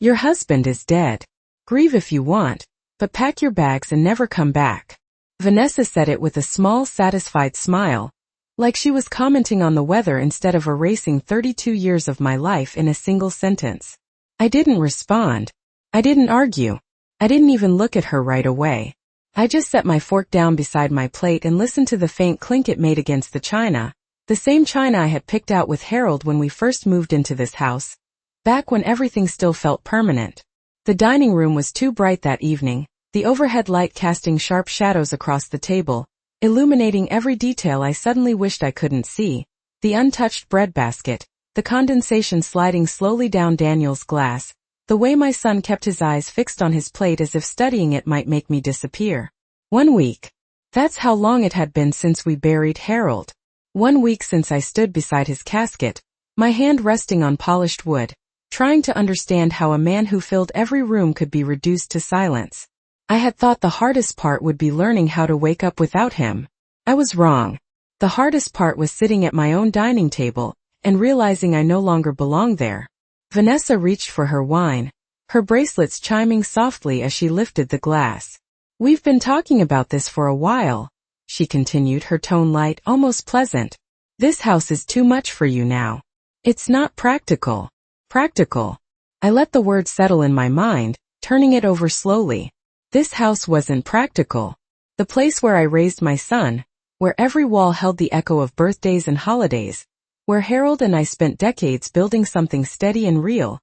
Your husband is dead. Grieve if you want, but pack your bags and never come back. Vanessa said it with a small, satisfied smile, like she was commenting on the weather instead of erasing 32 years of my life in a single sentence. I didn't respond. I didn't argue. I didn't even look at her right away. I just set my fork down beside my plate and listened to the faint clink it made against the china, the same china I had picked out with Harold when we first moved into this house, back when everything still felt permanent. The dining room was too bright that evening, the overhead light casting sharp shadows across the table, illuminating every detail I suddenly wished I couldn't see, the untouched breadbasket, the condensation sliding slowly down Daniel's glass, the way my son kept his eyes fixed on his plate as if studying it might make me disappear. 1 week. That's how long it had been since we buried Harold. 1 week since I stood beside his casket, my hand resting on polished wood, trying to understand how a man who filled every room could be reduced to silence. I had thought the hardest part would be learning how to wake up without him. I was wrong. The hardest part was sitting at my own dining table and realizing I no longer belonged there. Vanessa reached for her wine, her bracelets chiming softly as she lifted the glass. We've been talking about this for a while, she continued, her tone light, almost pleasant. This house is too much for you now. It's not practical. Practical. I let the word settle in my mind, turning it over slowly. This house wasn't practical. The place where I raised my son, where every wall held the echo of birthdays and holidays, where Harold and I spent decades building something steady and real,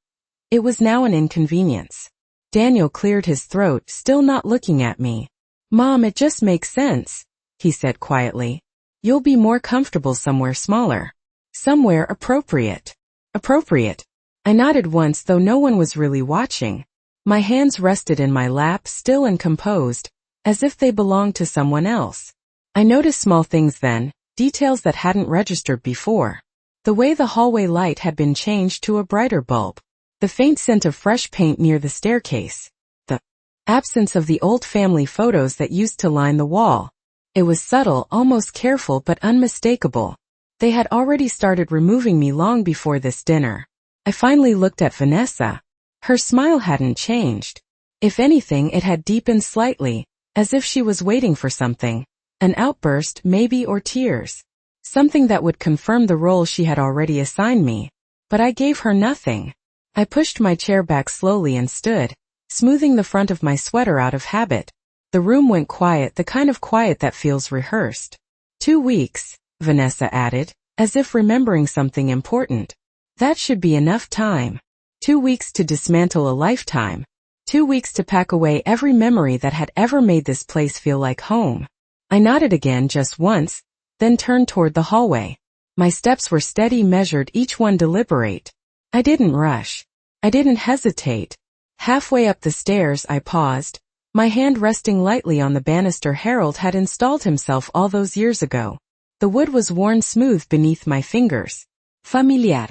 it was now an inconvenience. Daniel cleared his throat, still not looking at me. Mom, it just makes sense, he said quietly. You'll be more comfortable somewhere smaller. Somewhere appropriate. Appropriate. I nodded once, though no one was really watching. My hands rested in my lap, still and composed, as if they belonged to someone else. I noticed small things then, details that hadn't registered before. The way the hallway light had been changed to a brighter bulb. The faint scent of fresh paint near the staircase. The absence of the old family photos that used to line the wall. It was subtle, almost careful, but unmistakable. They had already started removing me long before this dinner. I finally looked at Vanessa. Her smile hadn't changed. If anything, it had deepened slightly, as if she was waiting for something. An outburst, maybe, or tears. Something that would confirm the role she had already assigned me. But I gave her nothing. I pushed my chair back slowly and stood, smoothing the front of my sweater out of habit. The room went quiet, the kind of quiet that feels rehearsed. 2 weeks, Vanessa added, as if remembering something important. That should be enough time. 2 weeks to dismantle a lifetime. 2 weeks to pack away every memory that had ever made this place feel like home. I nodded again just once, then turned toward the hallway. My steps were steady, measured, each one deliberate. I didn't rush. I didn't hesitate. Halfway up the stairs I paused, my hand resting lightly on the banister Harold had installed himself all those years ago. The wood was worn smooth beneath my fingers. Familiar.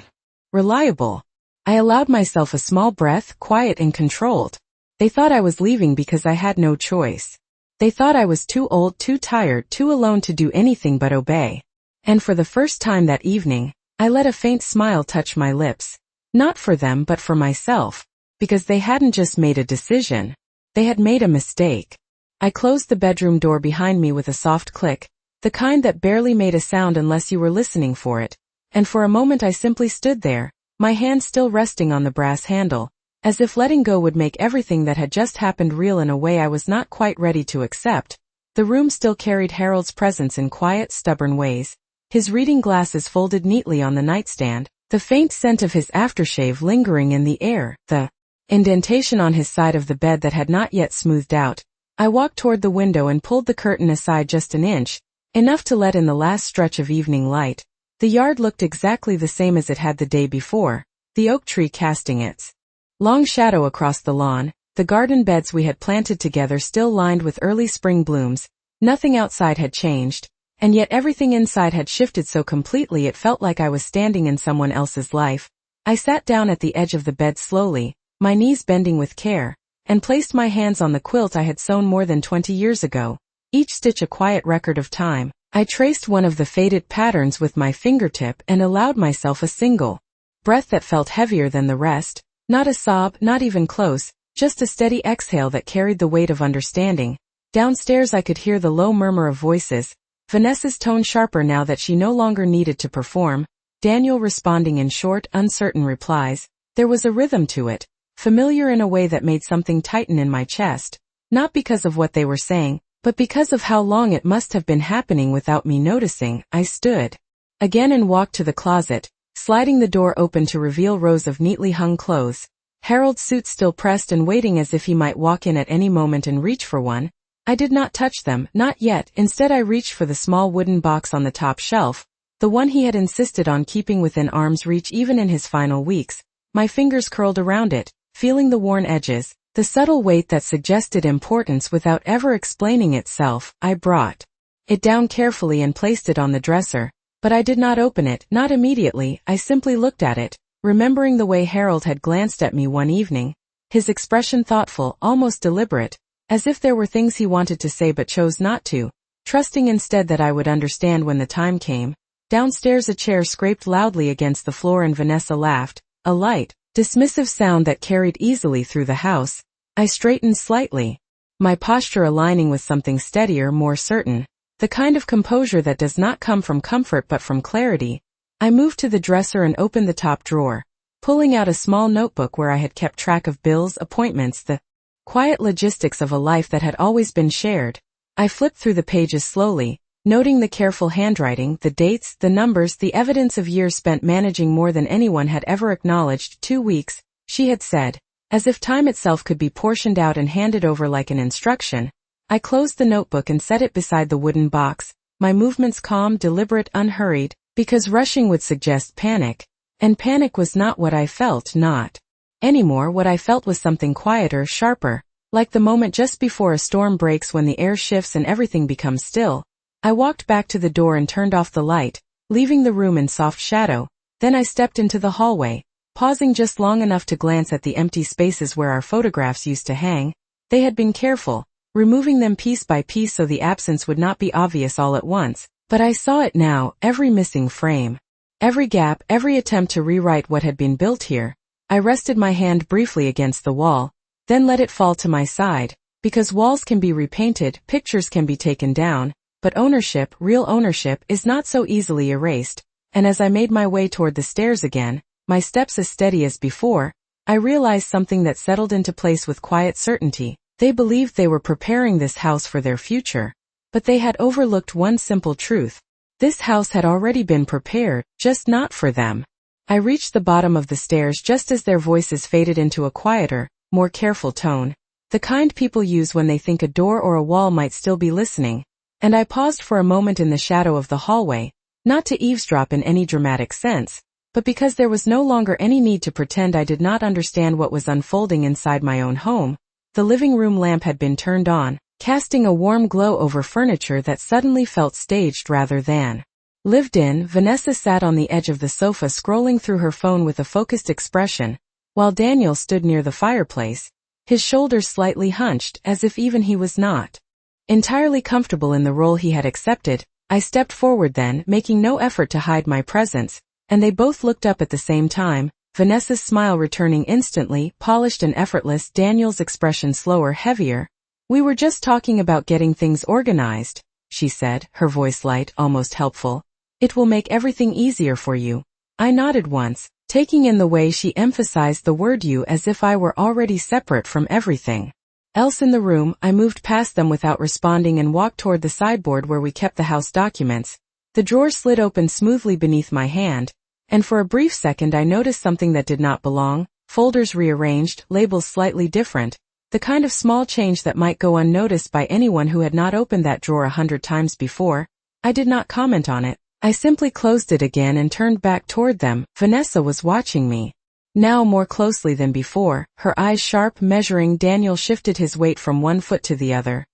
Reliable. I allowed myself a small breath, quiet and controlled. They thought I was leaving because I had no choice. They thought I was too old, too tired, too alone to do anything but obey. And for the first time that evening, I let a faint smile touch my lips. Not for them but for myself. Because they hadn't just made a decision. They had made a mistake. I closed the bedroom door behind me with a soft click, the kind that barely made a sound unless you were listening for it. And for a moment I simply stood there, my hand still resting on the brass handle, as if letting go would make everything that had just happened real in a way I was not quite ready to accept. The room still carried Harold's presence in quiet, stubborn ways, his reading glasses folded neatly on the nightstand, the faint scent of his aftershave lingering in the air, the indentation on his side of the bed that had not yet smoothed out. I walked toward the window and pulled the curtain aside just an inch, enough to let in the last stretch of evening light. The yard looked exactly the same as it had the day before, the oak tree casting its long shadow across the lawn, the garden beds we had planted together still lined with early spring blooms. Nothing outside had changed, and yet everything inside had shifted so completely it felt like I was standing in someone else's life. I sat down at the edge of the bed slowly, my knees bending with care, and placed my hands on the quilt I had sewn more than 20 years ago, each stitch a quiet record of time. I traced one of the faded patterns with my fingertip and allowed myself a single breath that felt heavier than the rest, Not a sob, not even close, just a steady exhale that carried the weight of understanding. Downstairs I could hear the low murmur of voices, Vanessa's tone sharper now that she no longer needed to perform, Daniel responding in short, uncertain replies. There was a rhythm to it, familiar in a way that made something tighten in my chest, not because of what they were saying, but because of how long it must have been happening without me noticing. I stood again and walked to the closet, sliding the door open to reveal rows of neatly hung clothes. Harold's suit still pressed and waiting as if he might walk in at any moment and reach for one. I did not touch them, not yet. Instead I reached for the small wooden box on the top shelf, the one he had insisted on keeping within arm's reach even in his final weeks. My fingers curled around it, feeling the worn edges, the subtle weight that suggested importance without ever explaining itself. I brought it down carefully and placed it on the dresser, but I did not open it, not immediately. I simply looked at it, remembering the way Harold had glanced at me one evening, his expression thoughtful, almost deliberate, as if there were things he wanted to say but chose not to, trusting instead that I would understand when the time came. Downstairs a chair scraped loudly against the floor and Vanessa laughed, a light, dismissive sound that carried easily through the house. I straightened slightly, my posture aligning with something steadier, more certain, the kind of composure that does not come from comfort but from clarity. I moved to the dresser and opened the top drawer, pulling out a small notebook where I had kept track of bills, appointments, the quiet logistics of a life that had always been shared. I flipped through the pages slowly, noting the careful handwriting, the dates, the numbers, the evidence of years spent managing more than anyone had ever acknowledged. 2 weeks, she had said, as if time itself could be portioned out and handed over like an instruction. I closed the notebook and set it beside the wooden box, my movements calm, deliberate, unhurried, because rushing would suggest panic, and panic was not what I felt, not anymore. What I felt was something quieter, sharper, like the moment just before a storm breaks when the air shifts and everything becomes still. I walked back to the door and turned off the light, leaving the room in soft shadow. Then I stepped into the hallway, pausing just long enough to glance at the empty spaces where our photographs used to hang. They had been careful, removing them piece by piece so the absence would not be obvious all at once, but I saw it now, every missing frame, every gap, every attempt to rewrite what had been built here. I rested my hand briefly against the wall, then let it fall to my side, because walls can be repainted, pictures can be taken down, but ownership, real ownership, is not so easily erased. And as I made my way toward the stairs again, my steps as steady as before, I realized something that settled into place with quiet certainty. They believed they were preparing this house for their future, but they had overlooked one simple truth. This house had already been prepared, just not for them. I reached the bottom of the stairs just as their voices faded into a quieter, more careful tone, the kind people use when they think a door or a wall might still be listening, and I paused for a moment in the shadow of the hallway, not to eavesdrop in any dramatic sense, but because there was no longer any need to pretend I did not understand what was unfolding inside my own home. The living room lamp had been turned on, casting a warm glow over furniture that suddenly felt staged rather than lived in. Vanessa sat on the edge of the sofa scrolling through her phone with a focused expression, while Daniel stood near the fireplace, his shoulders slightly hunched as if even he was not entirely comfortable in the role he had accepted. I stepped forward then, making no effort to hide my presence, and they both looked up at the same time, Vanessa's smile returning instantly, polished and effortless, Daniel's expression slower, heavier. "We were just talking about getting things organized," she said, her voice light, almost helpful. "It will make everything easier for you." I nodded once, taking in the way she emphasized the word you as if I were already separate from everything else in the room. I moved past them without responding and walked toward the sideboard where we kept the house documents. The drawer slid open smoothly beneath my hand, and for a brief second I noticed something that did not belong, folders rearranged, labels slightly different, the kind of small change that might go unnoticed by anyone who had not opened that drawer 100 times before. I did not comment on it. I simply closed it again and turned back toward them. Vanessa was watching me, now more closely than before, her eyes sharp, measuring. Daniel shifted his weight from one foot to the other.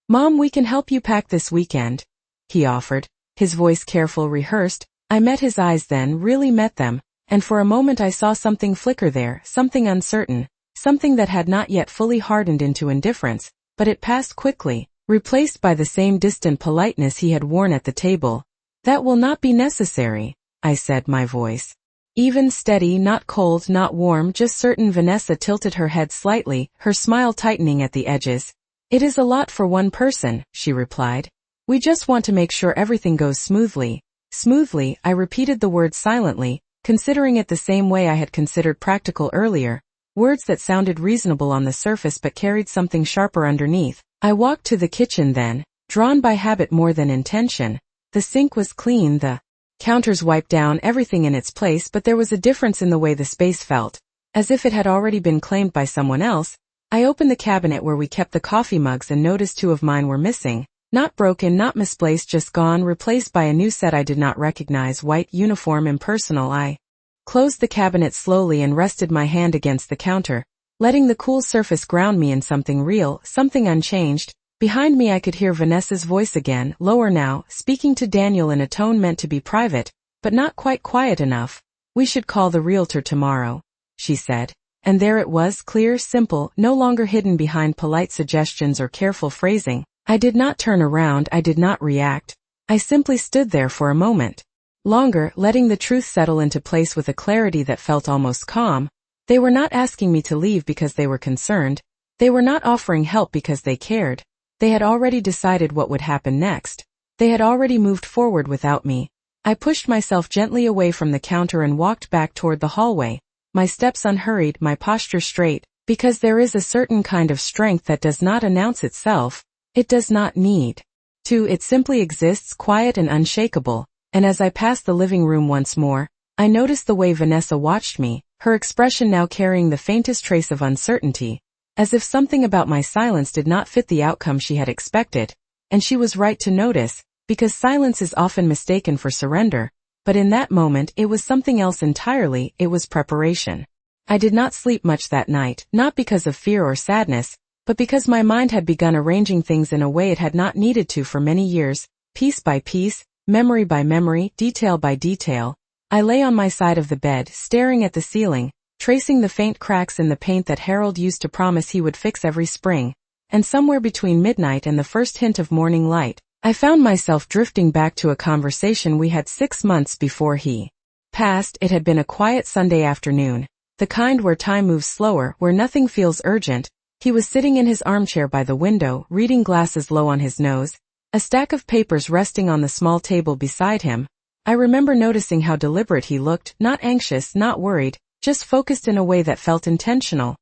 "Mom, we can help you pack this weekend," he offered, his voice careful, rehearsed. I met his eyes then, really met them, and for a moment I saw something flicker there, something uncertain, something that had not yet fully hardened into indifference, but it passed quickly, replaced by the same distant politeness he had worn at the table. "That will not be necessary," I said, my voice Even, steady, not cold, not warm, just certain. Vanessa tilted her head slightly, her smile tightening at the edges. It is a lot for one person, she replied. We just want to make sure everything goes smoothly. Smoothly, I repeated the word silently, considering it the same way I had considered practical earlier, words that sounded reasonable on the surface but carried something sharper underneath. I walked to the kitchen then, drawn by habit more than intention. The sink was clean, the counters wiped down, everything in its place, but there was a difference in the way the space felt, as if it had already been claimed by someone else. I opened the cabinet where we kept the coffee mugs and noticed 2 of mine were missing. Not broken, not misplaced, just gone, replaced by a new set I did not recognize. White, uniform, impersonal. I closed the cabinet slowly and rested my hand against the counter, letting the cool surface ground me in something real, something unchanged. Behind me I could hear Vanessa's voice again, lower now, speaking to Daniel in a tone meant to be private, but not quite quiet enough. We should call the realtor tomorrow, she said. And there it was, clear, simple, no longer hidden behind polite suggestions or careful phrasing. I did not turn around, I did not react. I simply stood there for a moment. Longer, letting the truth settle into place with a clarity that felt almost calm. They were not asking me to leave because they were concerned. They were not offering help because they cared. They had already decided what would happen next. They had already moved forward without me. I pushed myself gently away from the counter and walked back toward the hallway, my steps unhurried, my posture straight, because there is a certain kind of strength that does not announce itself. It does not need to, it simply exists, quiet and unshakable. And as I passed the living room once more, I noticed the way Vanessa watched me, her expression now carrying the faintest trace of uncertainty, as if something about my silence did not fit the outcome she had expected. And she was right to notice, because silence is often mistaken for surrender. But in that moment it was something else entirely. It was preparation. I did not sleep much that night, not because of fear or sadness, but because my mind had begun arranging things in a way it had not needed to for many years, piece by piece, memory by memory, detail by detail. I lay on my side of the bed, staring at the ceiling, tracing the faint cracks in the paint that Harold used to promise he would fix every spring. And somewhere between midnight and the first hint of morning light, I found myself drifting back to a conversation we had 6 months before he passed. It had been a quiet Sunday afternoon, the kind where time moves slower, where nothing feels urgent. He was sitting in his armchair by the window, reading, glasses low on his nose, a stack of papers resting on the small table beside him. I remember noticing how deliberate he looked, not anxious, not worried, just focused in a way that felt intentional.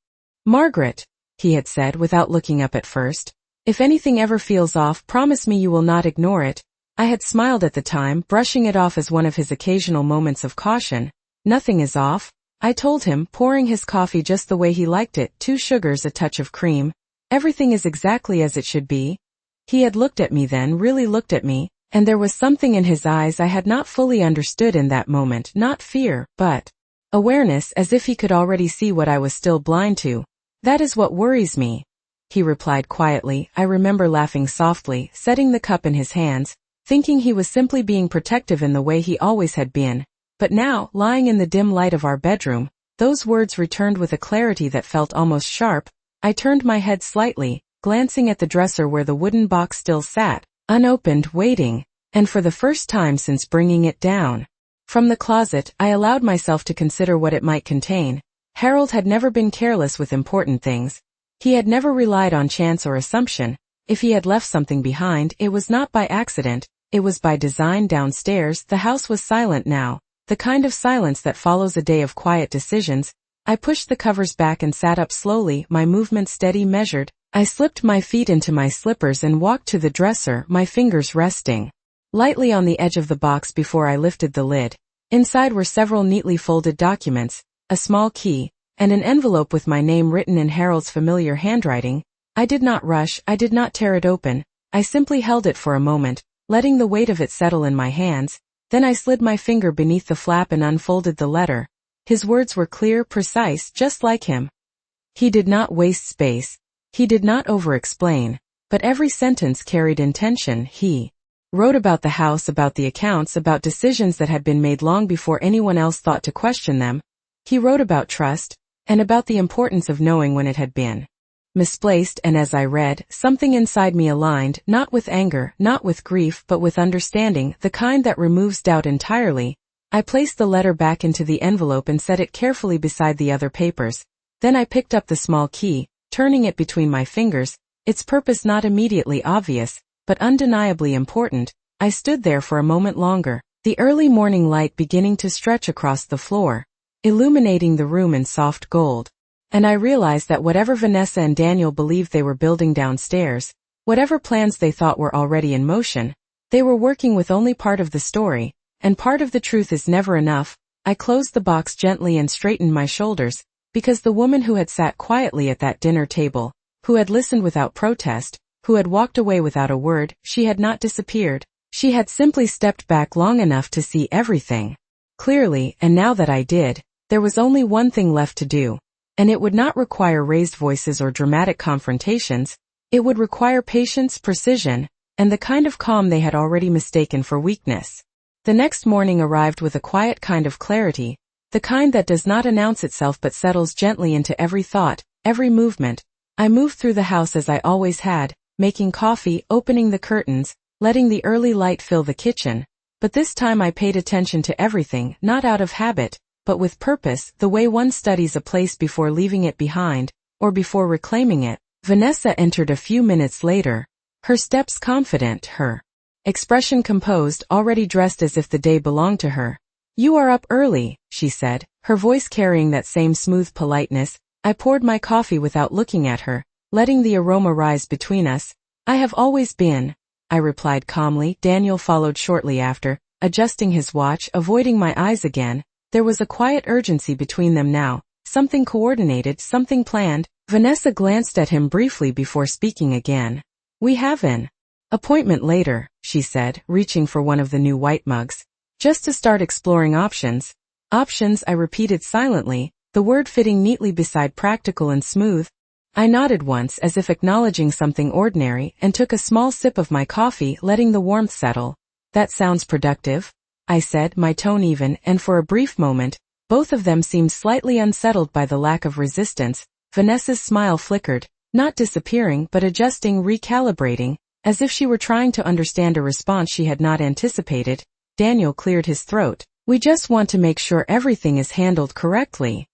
"Margaret," he had said without looking up at first, "if anything ever feels off, promise me you will not ignore it." I had smiled at the time, brushing it off as one of his occasional moments of caution. "Nothing is off," I told him, pouring his coffee just the way he liked it, 2 sugars, a touch of cream. "Everything is exactly as it should be." He had looked at me then, really looked at me, and there was something in his eyes I had not fully understood in that moment, not fear, but awareness, as if he could already see what I was still blind to. "That is what worries me," he replied quietly. I remember laughing softly, setting the cup in his hands, thinking he was simply being protective in the way he always had been. But now, lying in the dim light of our bedroom, those words returned with a clarity that felt almost sharp. I turned my head slightly, glancing at the dresser where the wooden box still sat, unopened, waiting, and for the first time since bringing it down from the closet, I allowed myself to consider what it might contain. Harold had never been careless with important things. He had never relied on chance or assumption. If he had left something behind, it was not by accident, it was by design. Downstairs, the house was silent now, the kind of silence that follows a day of quiet decisions. I pushed the covers back and sat up slowly, my movement steady, measured. I slipped my feet into my slippers and walked to the dresser, my fingers resting lightly on the edge of the box before I lifted the lid. Inside were several neatly folded documents, a small key, and an envelope with my name written in Harold's familiar handwriting. I did not rush, I did not tear it open. I simply held it for a moment, letting the weight of it settle in my hands. Then I slid my finger beneath the flap and unfolded the letter. His words were clear, precise, just like him. He did not waste space. He did not over-explain. But every sentence carried intention. He wrote about the house, about the accounts, about decisions that had been made long before anyone else thought to question them. He wrote about trust, and about the importance of knowing when it had been misplaced. And as I read, something inside me aligned, not with anger, not with grief, but with understanding, the kind that removes doubt entirely. I placed the letter back into the envelope and set it carefully beside the other papers. Then I picked up the small key, turning it between my fingers, its purpose not immediately obvious, but undeniably important. I stood there for a moment longer, the early morning light beginning to stretch across the floor, illuminating the room in soft gold. And I realized that whatever Vanessa and Daniel believed they were building downstairs, whatever plans they thought were already in motion, they were working with only part of the story, and part of the truth is never enough. I closed the box gently and straightened my shoulders, because the woman who had sat quietly at that dinner table, who had listened without protest, who had walked away without a word, she had not disappeared. She had simply stepped back long enough to see everything clearly, and now that I did, there was only one thing left to do. And it would not require raised voices or dramatic confrontations. It would require patience, precision, and the kind of calm they had already mistaken for weakness. The next morning arrived with a quiet kind of clarity, the kind that does not announce itself but settles gently into every thought, every movement. I moved through the house as I always had, making coffee, opening the curtains, letting the early light fill the kitchen. But this time I paid attention to everything, not out of habit, but with purpose, the way one studies a place before leaving it behind, or before reclaiming it. Vanessa entered a few minutes later, her steps confident, her expression composed, already dressed as if the day belonged to her. "You are up early," she said, her voice carrying that same smooth politeness. I poured my coffee without looking at her, letting the aroma rise between us. "I have always been," I replied calmly. Daniel followed shortly after, adjusting his watch, avoiding my eyes again. There was a quiet urgency between them now, something coordinated, something planned. Vanessa glanced at him briefly before speaking again. "We have an appointment later," she said, reaching for one of the new white mugs. "Just to start exploring options." "Options," I repeated silently, the word fitting neatly beside practical and smooth. I nodded once as if acknowledging something ordinary and took a small sip of my coffee, letting the warmth settle. "That sounds productive," I said, my tone even, and for a brief moment, both of them seemed slightly unsettled by the lack of resistance. Vanessa's smile flickered, not disappearing but adjusting, recalibrating, as if she were trying to understand a response she had not anticipated. Daniel cleared his throat. "We just want to make sure everything is handled correctly,"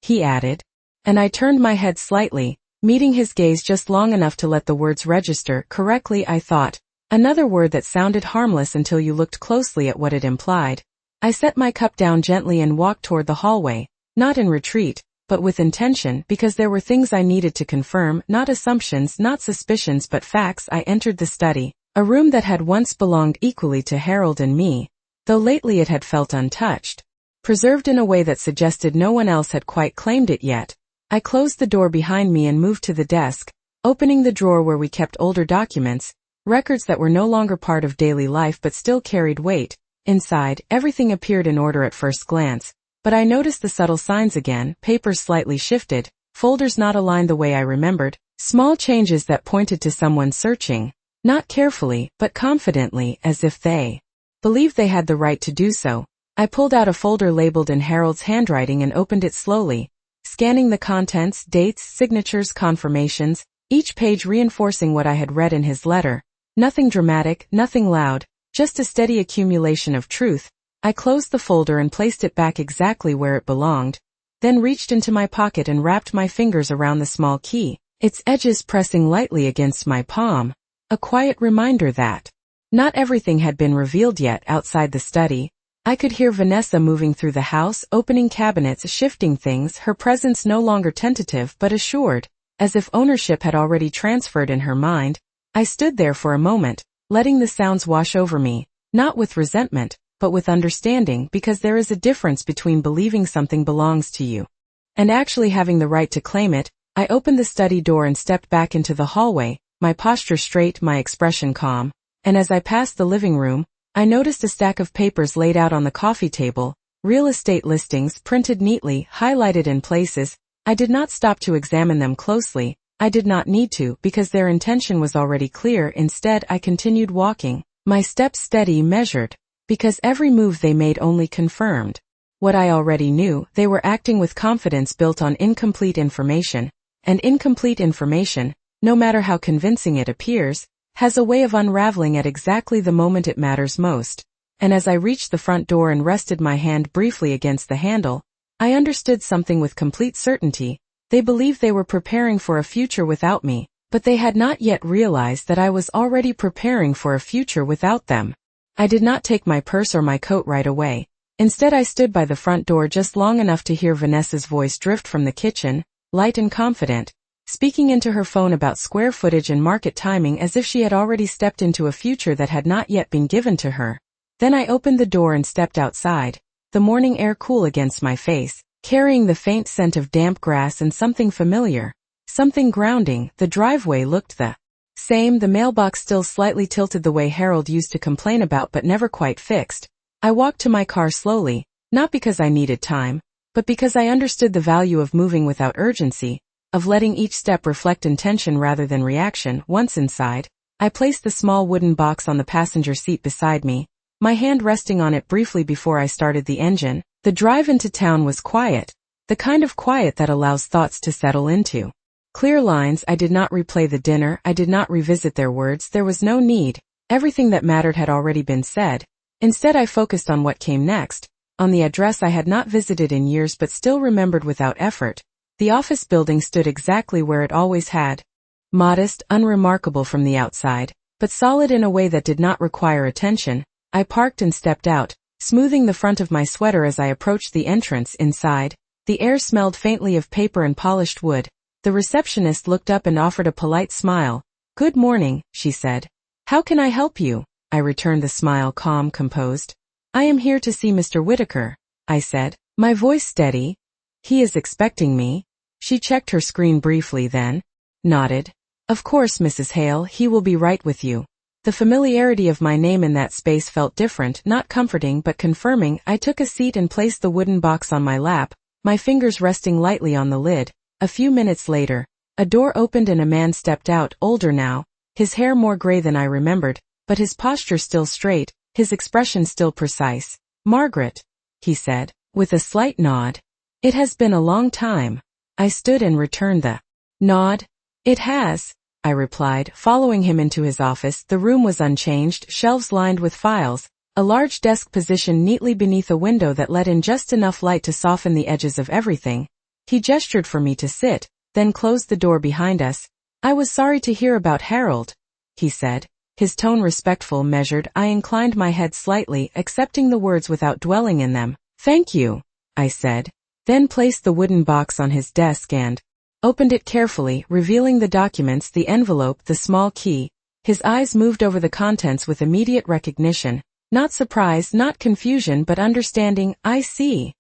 he added. And I turned my head slightly, meeting his gaze just long enough to let the words register. "Correctly," I thought. Another word that sounded harmless until you looked closely at what it implied. I set my cup down gently and walked toward the hallway, not in retreat, but with intention, because there were things I needed to confirm, not assumptions, not suspicions, but facts. I entered the study, a room that had once belonged equally to Harold and me, though lately it had felt untouched, preserved in a way that suggested no one else had quite claimed it yet. I closed the door behind me and moved to the desk, opening the drawer where we kept older documents, records that were no longer part of daily life but still carried weight. Inside, everything appeared in order at first glance, but I noticed the subtle signs again. Papers slightly shifted, folders not aligned the way I remembered, small changes that pointed to someone searching, not carefully, but confidently, as if they believed they had the right to do so. I pulled out a folder labeled in Harold's handwriting and opened it slowly, scanning the contents, dates, signatures, confirmations, each page reinforcing what I had read in his letter. Nothing dramatic, nothing loud, just a steady accumulation of truth. I closed the folder and placed it back exactly where it belonged, then reached into my pocket and wrapped my fingers around the small key, its edges pressing lightly against my palm. A quiet reminder that not everything had been revealed yet. Outside the study, I could hear Vanessa moving through the house, opening cabinets, shifting things, her presence no longer tentative but assured, as if ownership had already transferred in her mind. I stood there for a moment, letting the sounds wash over me, not with resentment, but with understanding, because there is a difference between believing something belongs to you and actually having the right to claim it. I opened the study door and stepped back into the hallway, my posture straight, my expression calm, and as I passed the living room, I noticed a stack of papers laid out on the coffee table, real estate listings printed neatly, highlighted in places. I did not stop to examine them closely. I did not need to, because their intention was already clear. Instead, I continued walking, my steps steady, measured, because every move they made only confirmed what I already knew. They were acting with confidence built on incomplete information, and incomplete information, no matter how convincing it appears, has a way of unraveling at exactly the moment it matters most. and as I reached the front door and rested my hand briefly against the handle, I understood something with complete certainty. They believed they were preparing for a future without me, but they had not yet realized that I was already preparing for a future without them. I did not take my purse or my coat right away. Instead, I stood by the front door just long enough to hear Vanessa's voice drift from the kitchen, light and confident, speaking into her phone about square footage and market timing as if she had already stepped into a future that had not yet been given to her. Then I opened the door and stepped outside, the morning air cool against my face, carrying the faint scent of damp grass and something familiar, something grounding. The driveway looked the same, the mailbox still slightly tilted the way Harold used to complain about but never quite fixed. I walked to my car slowly, not because I needed time, but because I understood the value of moving without urgency, of letting each step reflect intention rather than reaction. Once inside, I placed the small wooden box on the passenger seat beside me, my hand resting on it briefly before I started the engine. The drive into town was quiet, the kind of quiet that allows thoughts to settle into clear lines. I did not replay the dinner, I did not revisit their words, there was no need. Everything that mattered had already been said. Instead, I focused on what came next, on the address I had not visited in years but still remembered without effort. The office building stood exactly where it always had. Modest, unremarkable from the outside, but solid in a way that did not require attention. I parked and stepped out, smoothing the front of my sweater as I approached the entrance. Inside, the air smelled faintly of paper and polished wood. The receptionist looked up and offered a polite smile. "Good morning," she said. "How can I help you?" I returned the smile, calm, composed. "I am here to see Mr. Whitaker," I said, my voice steady. "He is expecting me." She checked her screen briefly, then nodded. "Of course, Mrs. Hale, he will be right with you." The familiarity of my name in that space felt different, not comforting but confirming. I took a seat and placed the wooden box on my lap, my fingers resting lightly on the lid. A few minutes later, a door opened and a man stepped out, older now, his hair more gray than I remembered, but his posture still straight, his expression still precise. "Margaret," he said, with a slight nod. "It has been a long time." I stood and returned the nod. "It has," I replied, following him into his office. The room was unchanged, shelves lined with files, a large desk positioned neatly beneath a window that let in just enough light to soften the edges of everything. He gestured for me to sit, then closed the door behind us. "I was sorry to hear about Harold," he said, his tone respectful, measured. I inclined my head slightly, accepting the words without dwelling in them. "Thank you," I said, then placed the wooden box on his desk and opened it carefully, revealing the documents, the envelope, the small key. His eyes moved over the contents with immediate recognition, not surprise, not confusion, but understanding. "I see,"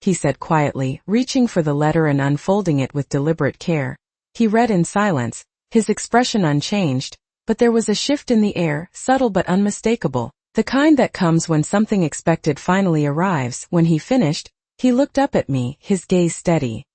he said quietly, reaching for the letter and unfolding it with deliberate care. He read in silence, his expression unchanged, but there was a shift in the air, subtle but unmistakable, the kind that comes when something expected finally arrives. When he finished, he looked up at me, his gaze steady.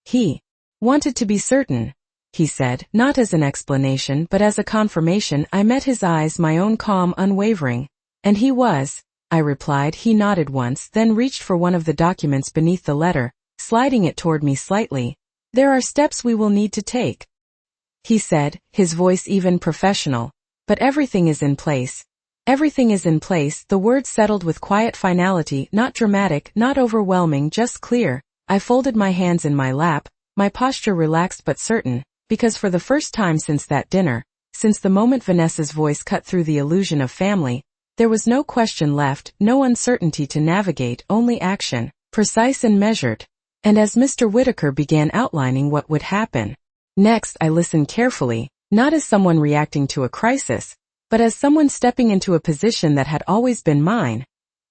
"He wanted to be certain," he said, not as an explanation but as a confirmation. I met his eyes, my own calm, unwavering. "And he was," I replied. He nodded once, then reached for one of the documents beneath the letter, sliding it toward me slightly. "There are steps we will need to take," he said, his voice even professional. "But everything is in place." Everything is in place, the words settled with quiet finality, not dramatic, not overwhelming, just clear. I folded my hands in my lap, my posture relaxed but certain, because for the first time since that dinner, since the moment Vanessa's voice cut through the illusion of family, there was no question left, no uncertainty to navigate, only action, precise and measured. And as Mr. Whitaker began outlining what would happen next, I listened carefully, not as someone reacting to a crisis, but as someone stepping into a position that had always been mine,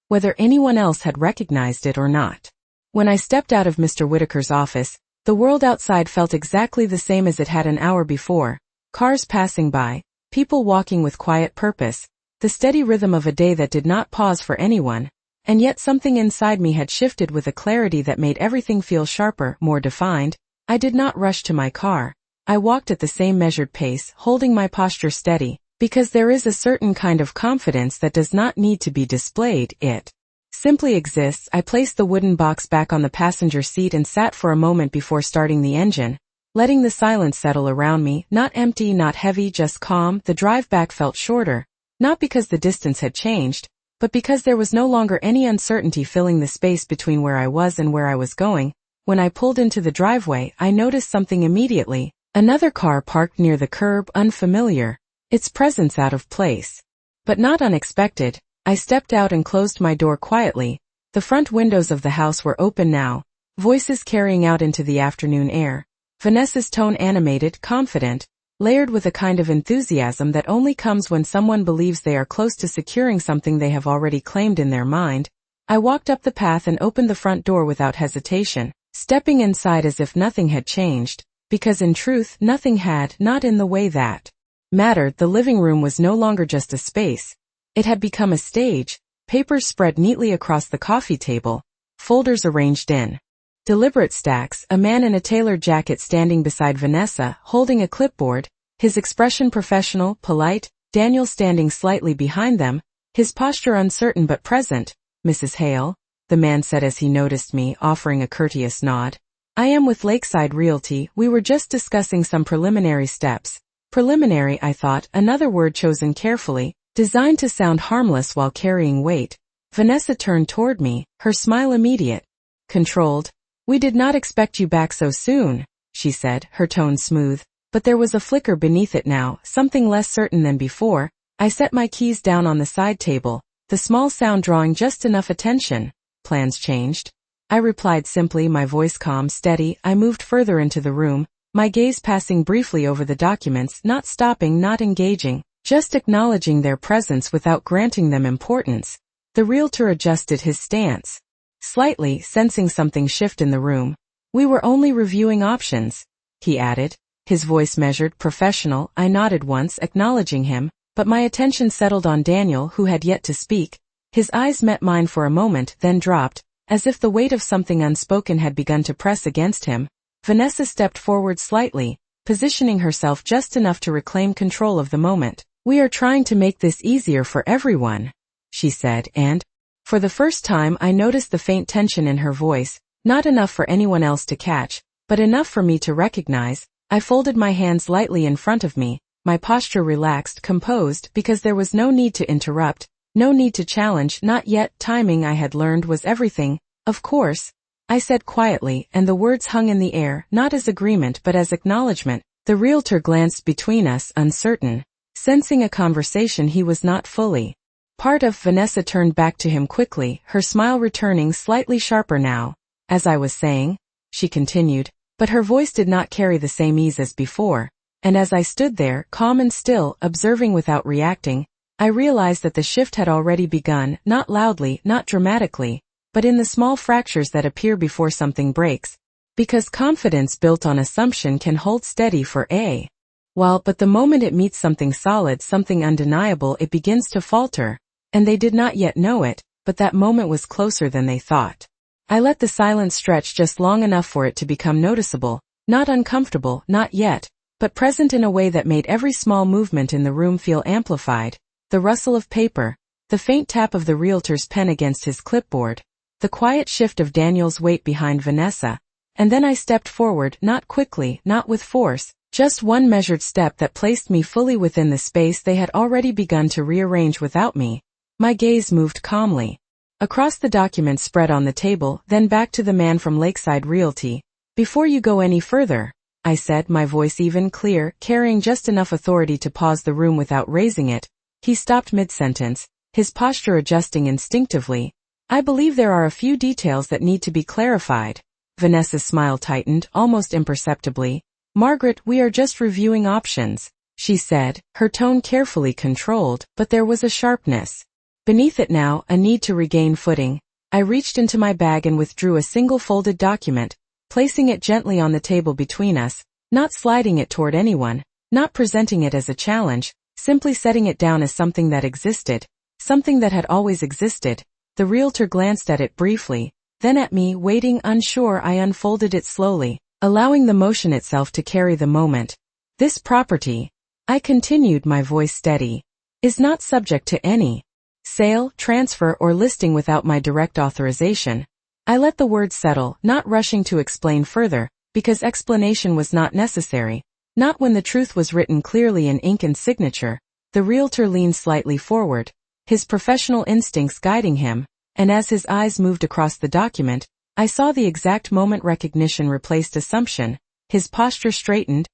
whether anyone else had recognized it or not. When I stepped out of Mr. Whitaker's office, the world outside felt exactly the same as it had an hour before. Cars passing by, people walking with quiet purpose, the steady rhythm of a day that did not pause for anyone, and yet something inside me had shifted with a clarity that made everything feel sharper, more defined. I did not rush to my car. I walked at the same measured pace, holding my posture steady, because there is a certain kind of confidence that does not need to be displayed, it simply exists. I placed the wooden box back on the passenger seat and sat for a moment before starting the engine, letting the silence settle around me, not empty, not heavy, just calm. The drive back felt shorter. Not because the distance had changed, but because there was no longer any uncertainty filling the space between where I was and where I was going. When I pulled into the driveway, I noticed something immediately. Another car parked near the curb, unfamiliar, its presence out of place. But not unexpected. I stepped out and closed my door quietly. The front windows of the house were open now, voices carrying out into the afternoon air. Vanessa's tone animated, confident, layered with a kind of enthusiasm that only comes when someone believes they are close to securing something they have already claimed in their mind. I walked up the path and opened the front door without hesitation, stepping inside as if nothing had changed, because in truth nothing had, not in the way that mattered. The living room was no longer just a space. It had become a stage, papers spread neatly across the coffee table, folders arranged in deliberate stacks, a man in a tailored jacket standing beside Vanessa, holding a clipboard, his expression professional, polite, Daniel standing slightly behind them, his posture uncertain but present. "Mrs. Hale," the man said as he noticed me, offering a courteous nod. "I am with Lakeside Realty. We were just discussing some preliminary steps." Preliminary, I thought, another word chosen carefully, designed to sound harmless while carrying weight. Vanessa turned toward me, her smile immediate, controlled. "We did not expect you back so soon," she said, her tone smooth, but there was a flicker beneath it now, something less certain than before. I set my keys down on the side table, the small sound drawing just enough attention. "Plans changed?" I replied simply, my voice calm, steady. I moved further into the room, my gaze passing briefly over the documents, not stopping, not engaging, just acknowledging their presence without granting them importance. The realtor adjusted his stance slightly, sensing something shift in the room. "We were only reviewing options," he added, his voice measured, professional. I nodded once, acknowledging him, but my attention settled on Daniel, who had yet to speak. His eyes met mine for a moment, then dropped, as if the weight of something unspoken had begun to press against him. Vanessa stepped forward slightly, positioning herself just enough to reclaim control of the moment. "We are trying to make this easier for everyone," she said, and for the first time I noticed the faint tension in her voice, not enough for anyone else to catch, but enough for me to recognize. I folded my hands lightly in front of me, my posture relaxed, composed, because there was no need to interrupt, no need to challenge, not yet. Timing, I had learned, was everything. "Of course," I said quietly, and the words hung in the air, not as agreement but as acknowledgement. The realtor glanced between us, uncertain, sensing a conversation he was not fully part of. Vanessa turned back to him quickly, her smile returning, slightly sharper now. "As I was saying," she continued, but her voice did not carry the same ease as before, and as I stood there, calm and still, observing without reacting, I realized that the shift had already begun, not loudly, not dramatically, but in the small fractures that appear before something breaks. Because confidence built on assumption can hold steady for a while, but the moment it meets something solid, something undeniable, it begins to falter. And they did not yet know it, but that moment was closer than they thought. I let the silence stretch just long enough for it to become noticeable, not uncomfortable, not yet, but present in a way that made every small movement in the room feel amplified. The rustle of paper, the faint tap of the realtor's pen against his clipboard, the quiet shift of Daniel's weight behind Vanessa, and then I stepped forward, not quickly, not with force, just one measured step that placed me fully within the space they had already begun to rearrange without me. My gaze moved calmly across the documents spread on the table, then back to the man from Lakeside Realty. "Before you go any further," I said, my voice even, clear, carrying just enough authority to pause the room without raising it. He stopped mid-sentence, his posture adjusting instinctively. "I believe there are a few details that need to be clarified." Vanessa's smile tightened, almost imperceptibly. "Margaret, we are just reviewing options," she said, her tone carefully controlled, but there was a sharpness beneath it now, a need to regain footing. I reached into my bag and withdrew a single folded document, placing it gently on the table between us, not sliding it toward anyone, not presenting it as a challenge, simply setting it down as something that existed, something that had always existed. The realtor glanced at it briefly, then at me, waiting, unsure. I unfolded it slowly, allowing the motion itself to carry the moment. "This property," I continued, my voice steady, "is not subject to any sale, transfer, or listing without my direct authorization." I let the words settle, not rushing to explain further, because explanation was not necessary, not when the truth was written clearly in ink and signature. The realtor leaned slightly forward, his professional instincts guiding him, and as his eyes moved across the document, I saw the exact moment recognition replaced assumption, his posture straightened,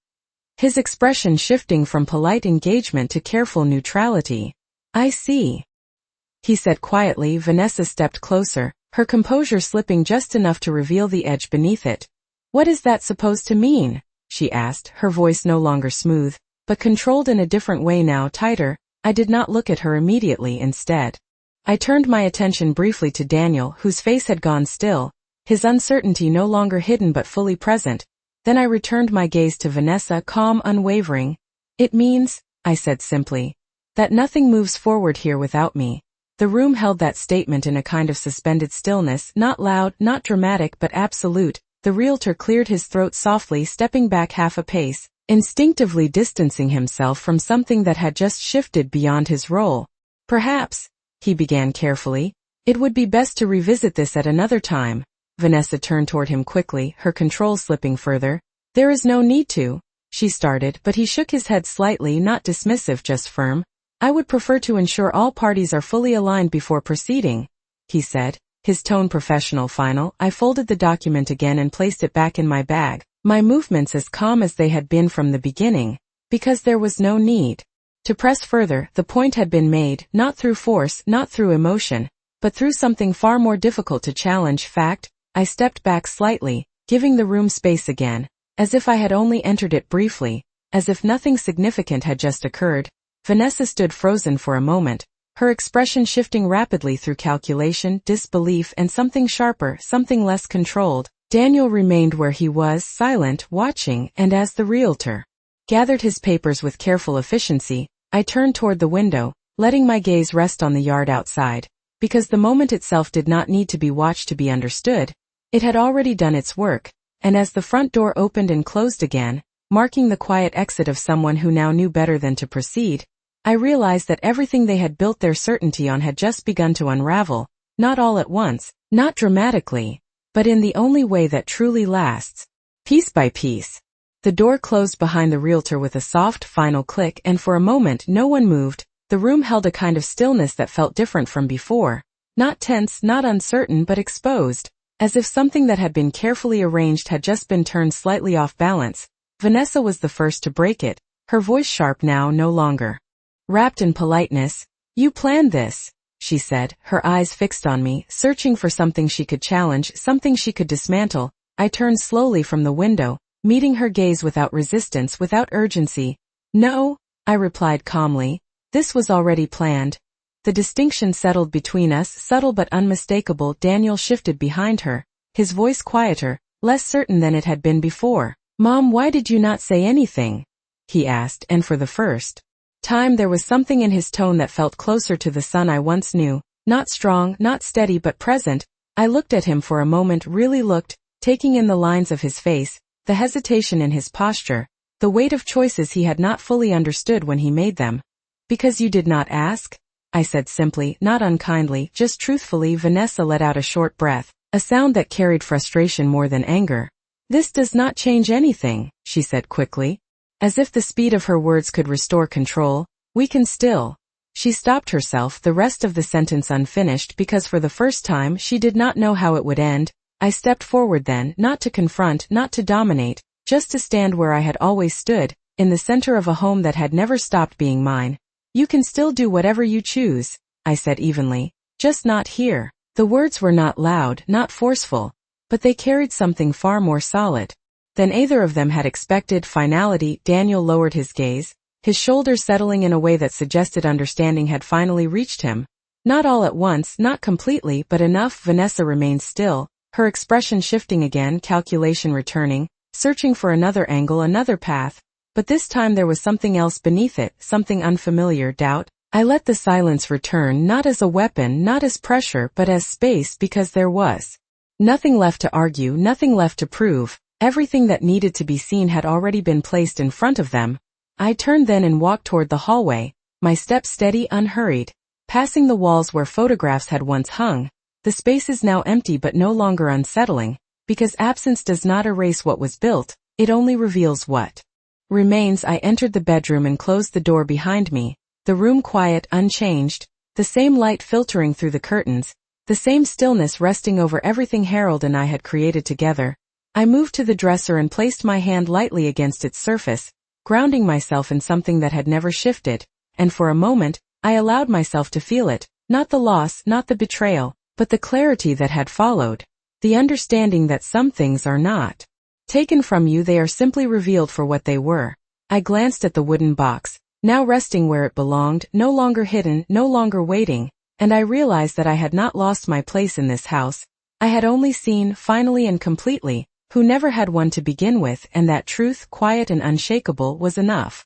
his expression shifting from polite engagement to careful neutrality. "I see," he said quietly. Vanessa stepped closer, her composure slipping just enough to reveal the edge beneath it. "What is that supposed to mean?" she asked, her voice no longer smooth, but controlled in a different way now, tighter. I did not look at her immediately. Instead, I turned my attention briefly to Daniel, whose face had gone still, his uncertainty no longer hidden but fully present. Then I returned my gaze to Vanessa, calm, unwavering. "It means," I said simply, "that nothing moves forward here without me." The room held that statement in a kind of suspended stillness, not loud, not dramatic, but absolute. The realtor cleared his throat softly, stepping back half a pace, instinctively distancing himself from something that had just shifted beyond his role. "Perhaps," he began carefully, "it would be best to revisit this at another time." Vanessa turned toward him quickly, her control slipping further. "There is no need to," she started, but he shook his head slightly, not dismissive, just firm. "I would prefer to ensure all parties are fully aligned before proceeding," he said, his tone professional, final. I folded the document again and placed it back in my bag, my movements as calm as they had been from the beginning, because there was no need to press further. The point had been made, not through force, not through emotion, but through something far more difficult to challenge, fact. I stepped back slightly, giving the room space again, as if I had only entered it briefly, as if nothing significant had just occurred. Vanessa stood frozen for a moment, her expression shifting rapidly through calculation, disbelief, and something sharper, something less controlled. Daniel remained where he was, silent, watching, and as the realtor gathered his papers with careful efficiency, I turned toward the window, letting my gaze rest on the yard outside, because the moment itself did not need to be watched to be understood. It had already done its work, and as the front door opened and closed again, marking the quiet exit of someone who now knew better than to proceed, I realized that everything they had built their certainty on had just begun to unravel, not all at once, not dramatically, but in the only way that truly lasts, piece by piece. The door closed behind the realtor with a soft, final click, and for a moment no one moved. The room held a kind of stillness that felt different from before, not tense, not uncertain, but exposed, as if something that had been carefully arranged had just been turned slightly off balance. Vanessa was the first to break it, her voice sharp now, no longer wrapped in politeness. "You planned this," she said, her eyes fixed on me, searching for something she could challenge, something she could dismantle. I turned slowly from the window, meeting her gaze without resistance, without urgency. "No," I replied calmly, "this was already planned." The distinction settled between us, subtle but unmistakable. Daniel shifted behind her, his voice quieter, less certain than it had been before. "Mom, why did you not say anything?" he asked, and for the first time there was something in his tone that felt closer to the son I once knew, not strong, not steady, but present. I looked at him for a moment, really looked, taking in the lines of his face, the hesitation in his posture, the weight of choices he had not fully understood when he made them. "Because you did not ask?" I said simply, not unkindly, just truthfully. Vanessa let out a short breath, a sound that carried frustration more than anger. "This does not change anything," she said quickly, as if the speed of her words could restore control. "We can still." She stopped herself, the rest of the sentence unfinished, because for the first time she did not know how it would end. I stepped forward then, not to confront, not to dominate, just to stand where I had always stood, in the center of a home that had never stopped being mine. "You can still do whatever you choose," I said evenly, "just not here." The words were not loud, not forceful, but they carried something far more solid than either of them had expected. Finality. Daniel lowered his gaze, his shoulders settling in a way that suggested understanding had finally reached him. Not all at once, not completely, but enough. Vanessa remained still, her expression shifting again, calculation returning, searching for another angle, another path. But this time there was something else beneath it, something unfamiliar, doubt. I let the silence return, not as a weapon, not as pressure, but as space, because there was nothing left to argue, nothing left to prove. Everything that needed to be seen had already been placed in front of them. I turned then and walked toward the hallway, my steps steady, unhurried, passing the walls where photographs had once hung. The space is now empty but no longer unsettling, because absence does not erase what was built, it only reveals what remains. I entered the bedroom and closed the door behind me, the room quiet, unchanged, the same light filtering through the curtains, the same stillness resting over everything Harold and I had created together. I moved to the dresser and placed my hand lightly against its surface, grounding myself in something that had never shifted, and for a moment, I allowed myself to feel it, not the loss, not the betrayal, but the clarity that had followed, the understanding that some things are not taken from you, they are simply revealed for what they were. I glanced at the wooden box, now resting where it belonged, no longer hidden, no longer waiting, and I realized that I had not lost my place in this house. I had only seen, finally and completely, who never had one to begin with, and that truth, quiet and unshakable, was enough.